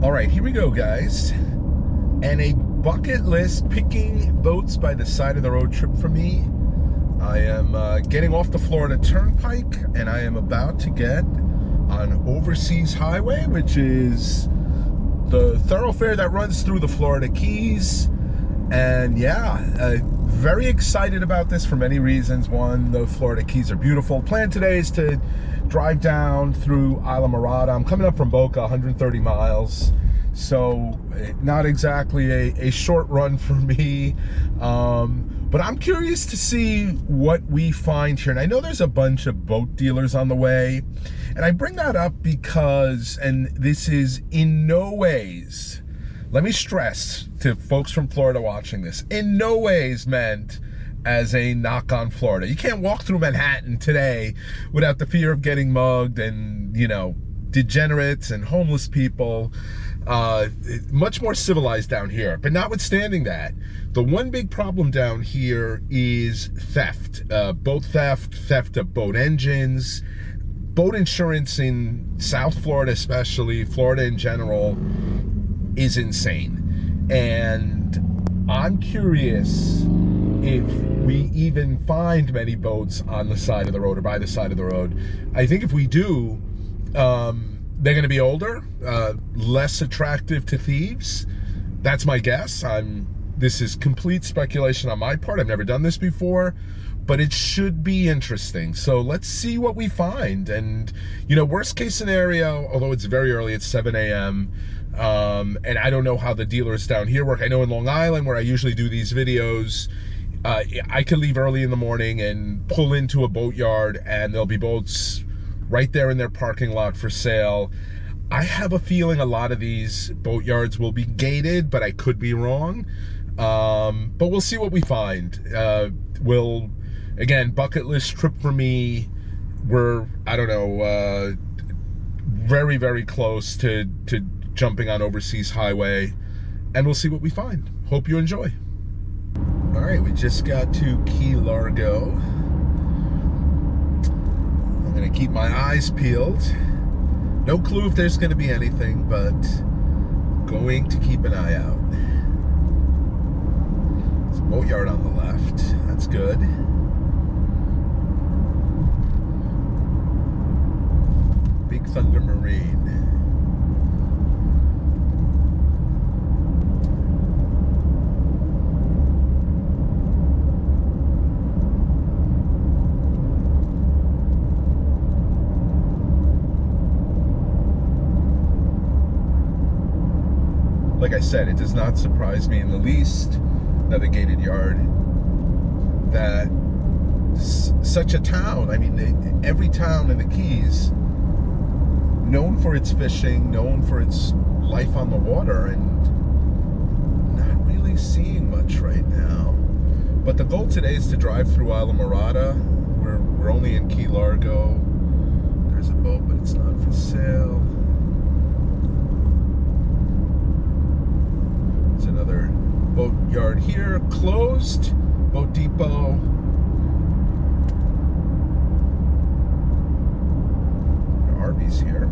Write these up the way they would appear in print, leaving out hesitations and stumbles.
All right, here we go, guys. And a bucket list picking boats by the side of the road trip for me. I am getting off the Florida Turnpike, and I am about to get on Overseas Highway, which is the thoroughfare that runs through the Florida Keys. And yeah, very excited about this for many reasons. One, the Florida Keys are beautiful. Plan today is to drive down through Isla Mirada. I'm coming up from Boca, 130 miles. So not exactly a short run for me. But I'm curious to see what we find here. And I know there's a bunch of boat dealers on the way. And I bring that up because, and this is in no ways, let me stress to folks from Florida watching this, in no ways meant as a knock on Florida. You can't walk through Manhattan today without the fear of getting mugged and, you know, degenerates and homeless people. Much more civilized down here. But notwithstanding that, the one big problem down here is theft. Boat theft, theft of boat engines, boat insurance in South Florida especially, Florida in general, is insane. And I'm curious if we even find many boats on the side of the road or by the side of the road. I think if we do, they're going to be older, less attractive to thieves. That's my guess. This is complete speculation on my part. I've never done this before, but it should be interesting. So let's see what we find. And, you know, worst case scenario, although it's very early, it's 7 a.m., and I don't know how the dealers down here work. I know in Long Island, where I usually do these videos, I can leave early in the morning and pull into a boatyard, and there'll be boats right there in their parking lot for sale. I have a feeling a lot of these boatyards will be gated, but I could be wrong. But we'll see what we find. Again, bucket list trip for me. We're, I don't know, very, very close to jumping on Overseas Highway, and we'll see what we find. Hope you enjoy. All right, we just got to Key Largo. I'm gonna keep my eyes peeled. No clue if there's gonna be anything, but going to keep an eye out. There's a boatyard on the left. That's good. Big Thunder Marine. Like I said, it does not surprise me in the least, another gated yard, that such a town, I mean, every town in the Keys, known for its fishing, known for its life on the water, and not really seeing much right now. But the goal today is to drive through Isla Mirada. We're only in Key Largo. There's a boat, but it's not for sale. Another boat yard here, closed. Boat depot. Arby's here.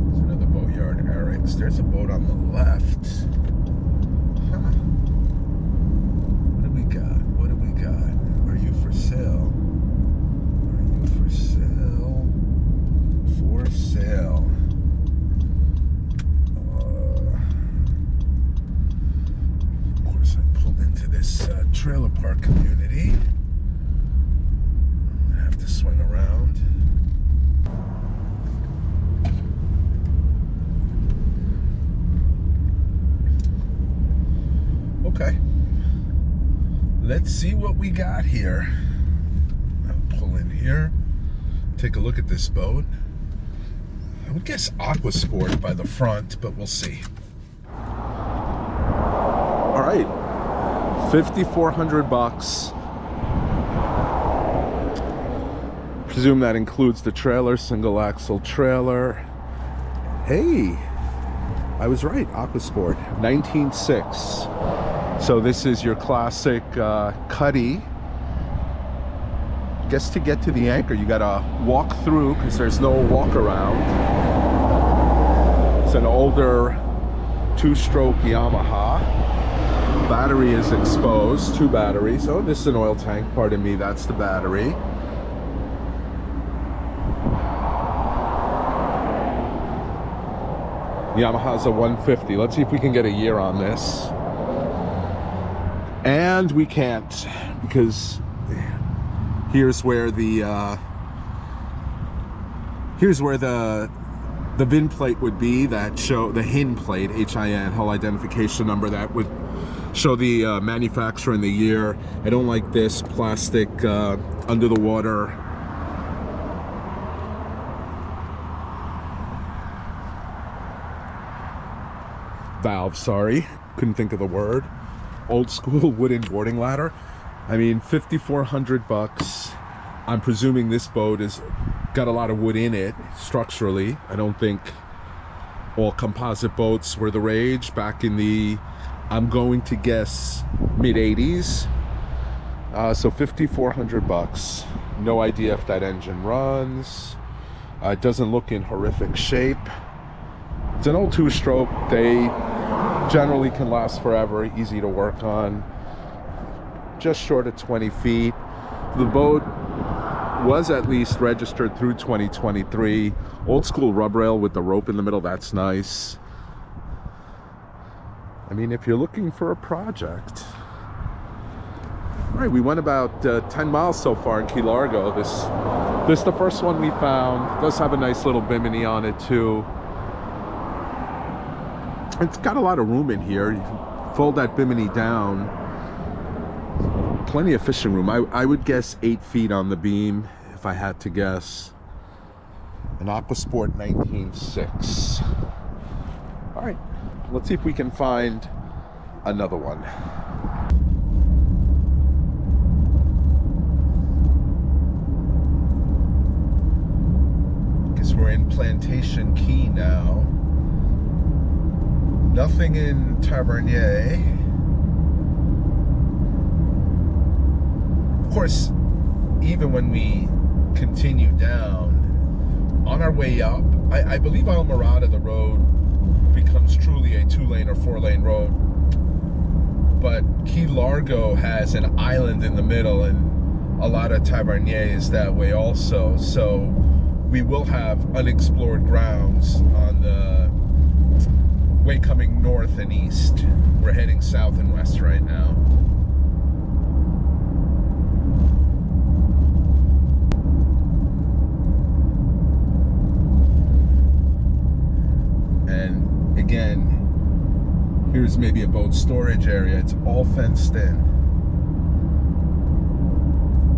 There's another boat yard, Eric's. There's a boat on the left. Trailer park community. I'm gonna have to swing around. Okay, let's see what we got here. I'll pull in here, take a look at this boat. I would guess Aqua Sport by the front, but we'll see. All right. $5,400. Presume that includes the trailer, single axle trailer. Hey, I was right, Aquasport, 1906. So this is your classic cuddy. Guess to get to the anchor, you gotta walk through because there's no walk around. It's an older 2-stroke Yamaha. Battery is exposed, 2 batteries. Oh, this is an oil tank, pardon me, that's the battery. Yamaha's a 150. Let's see if we can get a year on this. And we can't, because here's where the VIN plate would be, that show the HIN plate, HIN, hull identification number, that would show the manufacturer and the year. I don't like this plastic under the water valve, sorry, couldn't think of the word. Old school wooden boarding ladder. I mean, $5,400. I'm presuming this boat has got a lot of wood in it structurally. I don't think all composite boats were the rage back in the, I'm going to guess, mid-80s. So $5,400. No idea if that engine runs. It doesn't look in horrific shape. It's an old 2-stroke. They generally can last forever, easy to work on. Just short of 20 feet. The boat was at least registered through 2023. Old school rub rail with the rope in the middle, that's nice. I mean, if you're looking for a project. All right, we went about 10 miles so far in Key Largo. This is the first one we found. It does have a nice little bimini on it too. It's got a lot of room in here. You can fold that bimini down. Plenty of fishing room. I would guess 8 feet on the beam if I had to guess. An Aquasport 1906. All right, let's see if we can find another one. Guess we're in Plantation Key now. Nothing in Tavernier. Of course, even when we continue down, on our way up, I believe Almirada, the road becomes truly a 2-lane or 4-lane road. But Key Largo has an island in the middle, and a lot of Tavernier is that way also. So we will have unexplored grounds on the way coming north and east. We're heading south and west right now. And again, here's maybe a boat storage area. It's all fenced in.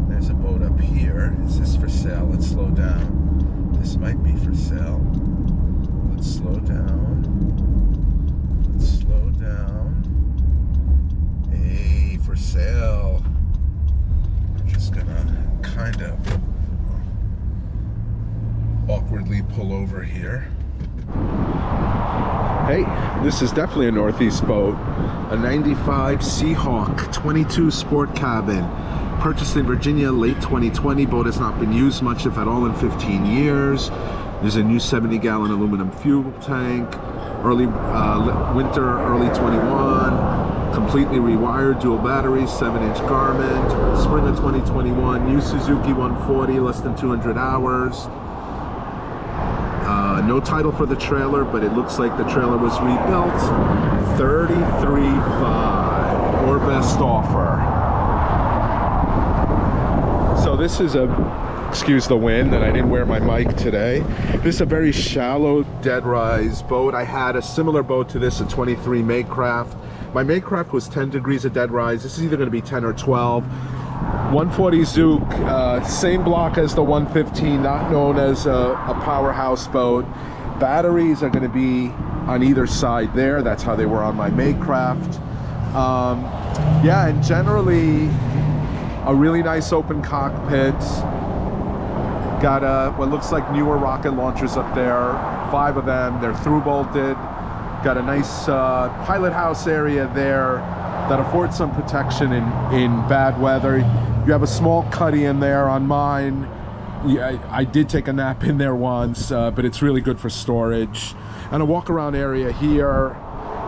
There's a boat up here. Is this for sale? Let's slow down. This might be for sale. Let's slow down. Slow down. Hey, for sale. I'm just gonna kind of awkwardly pull over here. Hey, this is definitely a Northeast boat. A 95 Seahawk 22 sport cabin. Purchased in Virginia late 2020. Boat has not been used much, if at all, in 15 years. There's a new 70-gallon aluminum fuel tank. Early winter, early 21. Completely rewired, dual batteries, 7-inch garment. Spring of 2021. New Suzuki 140, less than 200 hours. No title for the trailer, but it looks like the trailer was rebuilt. $33,500 or best offer. So this is a, excuse the wind, and I didn't wear my mic today. This is a very shallow dead rise boat. I had a similar boat to this, a 23 Maycraft. My Maycraft was 10 degrees of dead rise. This is either going to be 10 or 12. 140 Zook, same block as the 115, not known as a powerhouse boat. Batteries are going to be on either side there. That's how they were on my Maycraft. Yeah, and generally a really nice open cockpit. Got what looks like newer rocket launchers up there, 5 of them. They're through bolted. Got a nice pilot house area there that affords some protection in bad weather. You have a small cuddy in there. On mine, yeah, I did take a nap in there once, but it's really good for storage. And a walk around area here.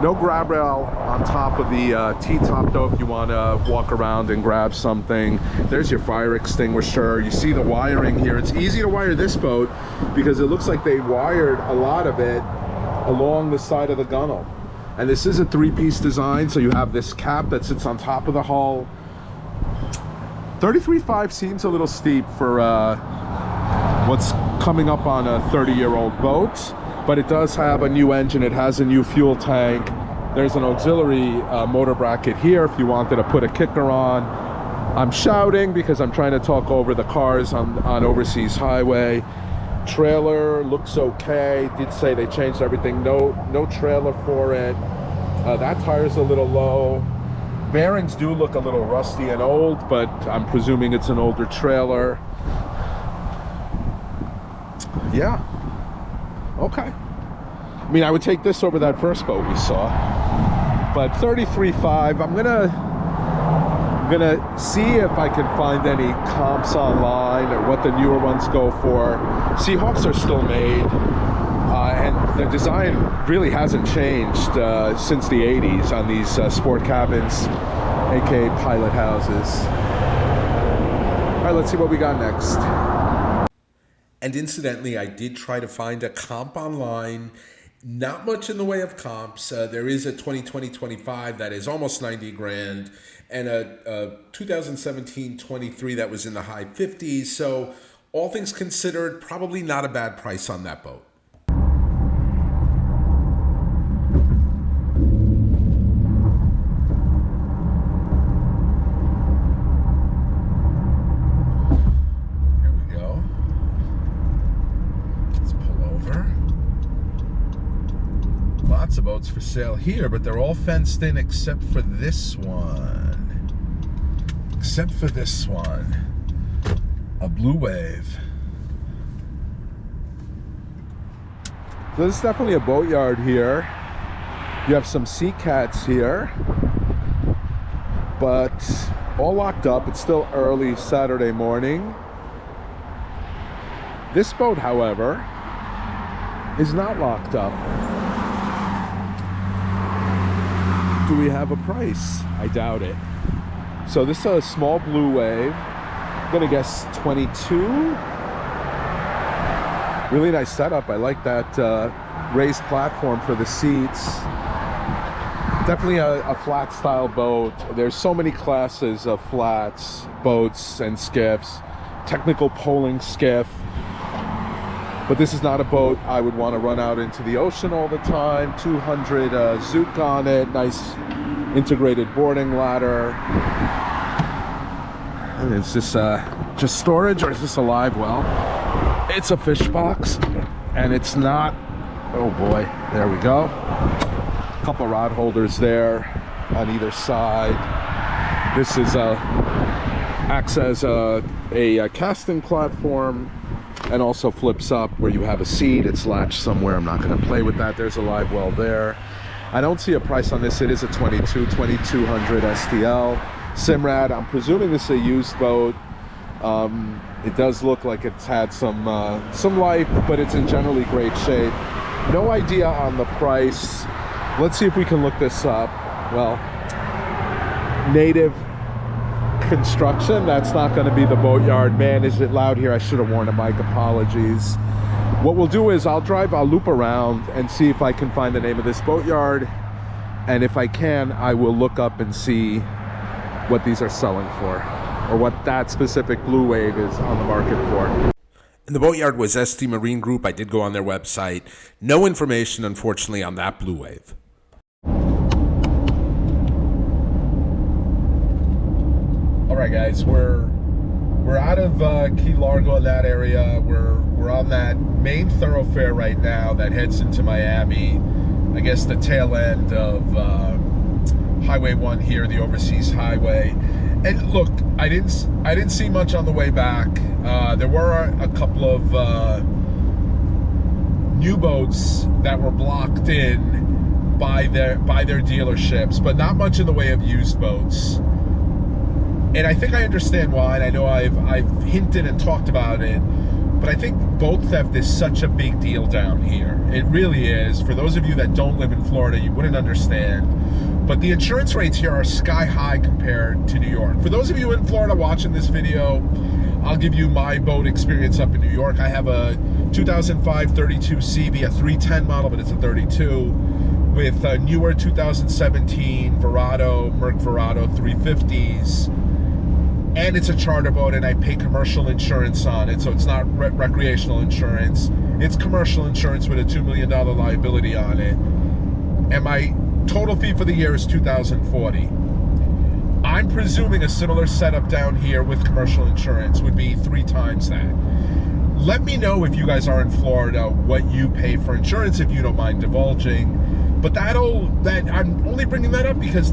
No grab rail on top of the T-top though if you want to walk around and grab something. There's your fire extinguisher. You see the wiring here. It's easy to wire this boat because it looks like they wired a lot of it along the side of the gunnel. And this is a three-piece design, so you have this cap that sits on top of the hull. 33.5 seems a little steep for what's coming up on a 30-year-old boat, but it does have a new engine. It has a new fuel tank. There's an auxiliary motor bracket here if you wanted to put a kicker on. I'm shouting because I'm trying to talk over the cars on Overseas Highway. Trailer looks okay. Did say they changed everything. No trailer for it. That tire's a little low. Bearings do look a little rusty and old, but I'm presuming it's an older trailer. Yeah. Okay. I mean, I would take this over that first boat we saw. But 33.5, I'm gonna see if I can find any comps online or what the newer ones go for. Seahawks are still made, and the design really hasn't changed since the 80s on these sport cabins, aka pilot houses. All right, let's see what we got next. And incidentally, I did try to find a comp online. Not much in the way of comps. There is a 2020-25 that is almost 90 grand and a 2017-23 that was in the high 50s. So all things considered, probably not a bad price on that boat. Lots of boats for sale here, but they're all fenced in except for this one. A Blue Wave. So this is definitely a boatyard here. You have some sea cats here, but all locked up. It's still early Saturday morning. This boat, however, is not locked up. Do we have a price? I doubt it. So this is a small Blue Wave. I'm gonna guess 22. Really nice setup. I like that raised platform for the seats. Definitely a flat style boat. There's so many classes of flats, boats, and skiffs. Technical poling skiff. But this is not a boat I would want to run out into the ocean all the time. 200 Zook on it, nice integrated boarding ladder. And is this just storage or is this a live well? It's a fish box, and it's not. Oh boy, there we go. A couple rod holders there on either side. This is acts as a casting platform. And also flips up where you have a seat. It's latched somewhere. I'm not going to play with that. There's a live well there. I don't see a price on this. It is a 2200 STL Simrad. I'm presuming this is a used boat. It does look like it's had some life, but it's in generally great shape. No idea on the price. Let's see if we can look this up. Well, native construction. That's not going to be the boatyard. Man, is it loud here. I should have worn a mic. Apologies. What we'll do is I'll loop around and see if I can find the name of this boatyard, and if I can, I will look up and see what these are selling for, or what that specific Blue Wave is on the market for. And the boatyard was ST Marine Group. I did go on their website. No information, unfortunately, on that Blue Wave. All right, guys, we're out of Key Largo, in that area. We're on that main thoroughfare right now that heads into Miami. I guess the tail end of Highway 1 here, the Overseas Highway. And look, I didn't see much on the way back. There were a couple of new boats that were blocked in. by their dealerships, but not much in the way of used boats. And I think I understand why, and I know I've hinted and talked about it, but I think boat theft is such a big deal down here. It really is. For those of you that don't live in Florida, you wouldn't understand. But the insurance rates here are sky high compared to New York. For those of you in Florida watching this video, I'll give you my boat experience up in New York. I have a 2005 32 CB, a 310 model, but it's a 32, with a newer 2017 Merc Verado 350s. And it's a charter boat, and I pay commercial insurance on it, so it's not recreational insurance. It's commercial insurance with a $2 million liability on it. And my total fee for the year is $2,040. I'm presuming a similar setup down here with commercial insurance would be 3 times that. Let me know if you guys are in Florida what you pay for insurance, if you don't mind divulging. But I'm only bringing that up because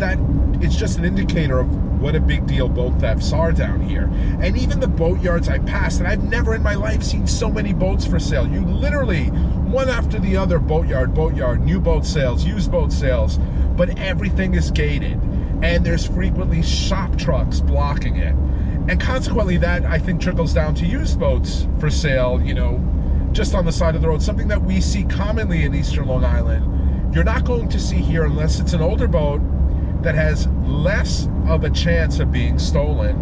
it's just an indicator of what a big deal boat thefts are down here. And even the boat yards I passed, and I've never in my life seen so many boats for sale. You literally, one after the other, boat yard, new boat sales, used boat sales, but everything is gated. And there's frequently shop trucks blocking it. And consequently, that, I think, trickles down to used boats for sale, you know, just on the side of the road. Something that we see commonly in Eastern Long Island. You're not going to see here, unless it's an older boat that has less of a chance of being stolen,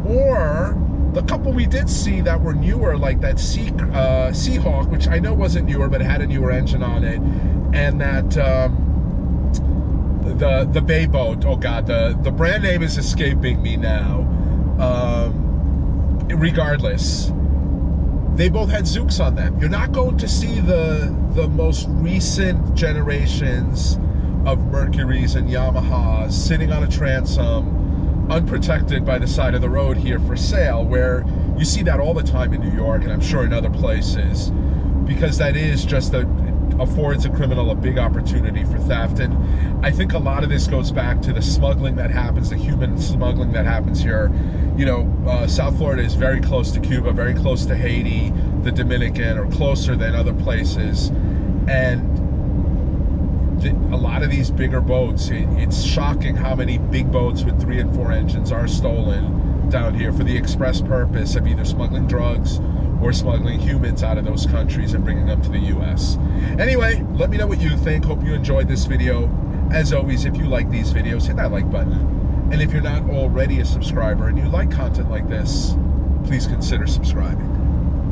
or the couple we did see that were newer, like that Seahawk, which I know wasn't newer, but it had a newer engine on it, and that the Bay boat. Oh God, the brand name is escaping me now. Regardless, they both had Zooks on them. You're not going to see the most recent generations of Mercuries and Yamahas sitting on a transom, unprotected by the side of the road here for sale, where you see that all the time in New York, and I'm sure in other places, because that is just affords a criminal a big opportunity for theft. And I think a lot of this goes back to the smuggling that happens, the human smuggling that happens here. You know, South Florida is very close to Cuba, very close to Haiti, the Dominican, or closer than other places. And a lot of these bigger boats, it's shocking how many big boats with 3 and 4 engines are stolen down here for the express purpose of either smuggling drugs or smuggling humans out of those countries and bringing them to the US. Anyway, let me know what you think. Hope you enjoyed this video. As always, if you like these videos, hit that like button. And if you're not already a subscriber and you like content like this, please consider subscribing.